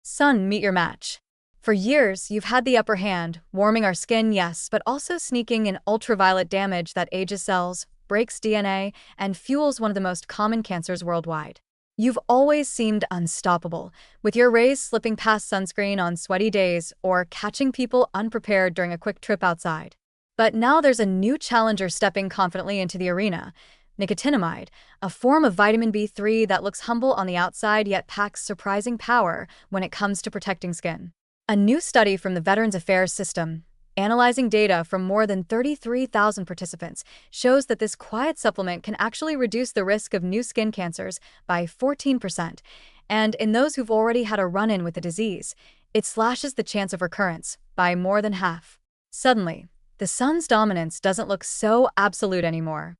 Sun, meet your match. For years, you've had the upper hand, warming our skin, yes, but also sneaking in ultraviolet damage that ages cells, breaks DNA, and fuels one of the most common cancers worldwide. You've always seemed unstoppable, with your rays slipping past sunscreen on sweaty days or catching people unprepared during a quick trip outside. But now there's a new challenger stepping confidently into the arena: nicotinamide, a form of vitamin B3 that looks humble on the outside yet packs surprising power when it comes to protecting skin. A new study from the Veterans Affairs System, analyzing data from more than 33,000 participants, shows that this quiet supplement can actually reduce the risk of new skin cancers by 14%, and in those who've already had a run-in with the disease, it slashes the chance of recurrence by more than half. Suddenly, the sun's dominance doesn't look so absolute anymore.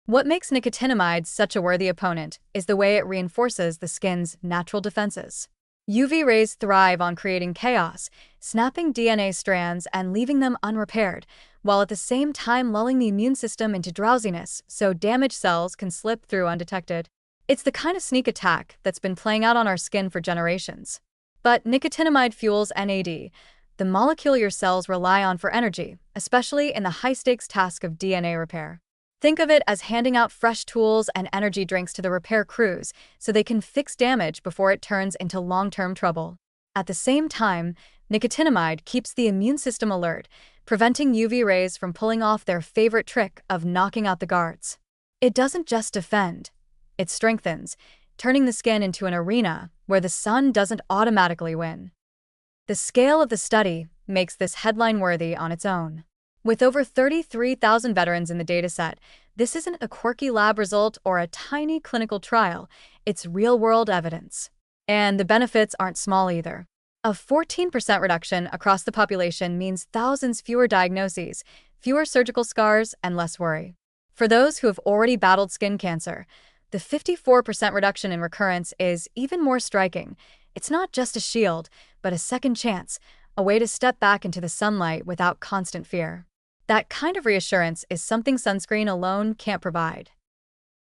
What makes nicotinamide such a worthy opponent is the way it reinforces the skin's natural defenses. UV rays thrive on creating chaos, snapping DNA strands and leaving them unrepaired, while at the same time lulling the immune system into drowsiness so damaged cells can slip through undetected. It's the kind of sneak attack that's been playing out on our skin for generations. But nicotinamide fuels NAD, the molecule your cells rely on for energy, especially in the high-stakes task of DNA repair. Think of it as handing out fresh tools and energy drinks to the repair crews so they can fix damage before it turns into long-term trouble. At the same time, nicotinamide keeps the immune system alert, preventing UV rays from pulling off their favorite trick of knocking out the guards. It doesn't just defend, it strengthens, turning the skin into an arena where the sun doesn't automatically win. The scale of the study makes this headline-worthy on its own. With over 33,000 veterans in the dataset, this isn't a quirky lab result or a tiny clinical trial, it's real-world evidence. And the benefits aren't small either. A 14% reduction across the population means thousands fewer diagnoses, fewer surgical scars, and less worry. For those who have already battled skin cancer, the 54% reduction in recurrence is even more striking. It's not just a shield, but a second chance, a way to step back into the sunlight without constant fear. That kind of reassurance is something sunscreen alone can't provide.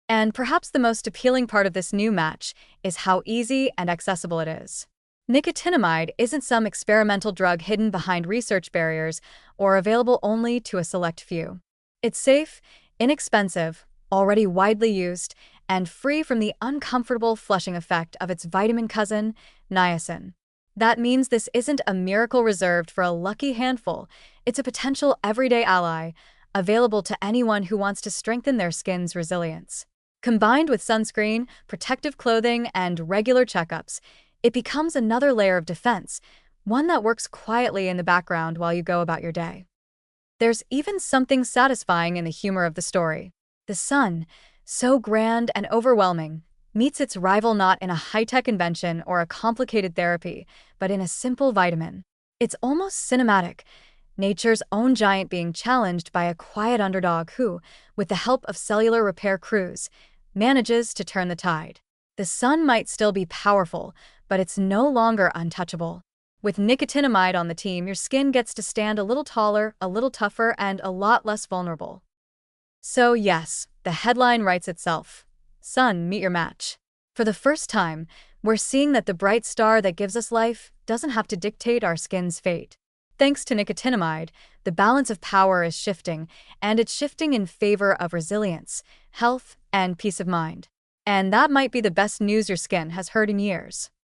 And perhaps the most appealing part of this new match is how easy and accessible it is. Nicotinamide isn't some experimental drug hidden behind research barriers or available only to a select few. It's safe, inexpensive, already widely used, and free from the uncomfortable flushing effect of its vitamin cousin, niacin. That means this isn't a miracle reserved for a lucky handful. It's a potential everyday ally, available to anyone who wants to strengthen their skin's resilience. Combined with sunscreen, protective clothing, and regular checkups, it becomes another layer of defense, one that works quietly in the background while you go about your day. There's even something satisfying in the humor of the story. The sun, so grand and overwhelming, meets its rival not in a high-tech invention or a complicated therapy, but in a simple vitamin. It's almost cinematic, nature's own giant being challenged by a quiet underdog who, with the help of cellular repair crews, manages to turn the tide. The sun might still be powerful, but it's no longer untouchable. With nicotinamide on the team, your skin gets to stand a little taller, a little tougher, and a lot less vulnerable. So yes, the headline writes itself. Sun, meet your match. For the first time, we're seeing that the bright star that gives us life doesn't have to dictate our skin's fate. Thanks to nicotinamide, the balance of power is shifting, and it's shifting in favor of resilience, health, and peace of mind. And that might be the best news your skin has heard in years.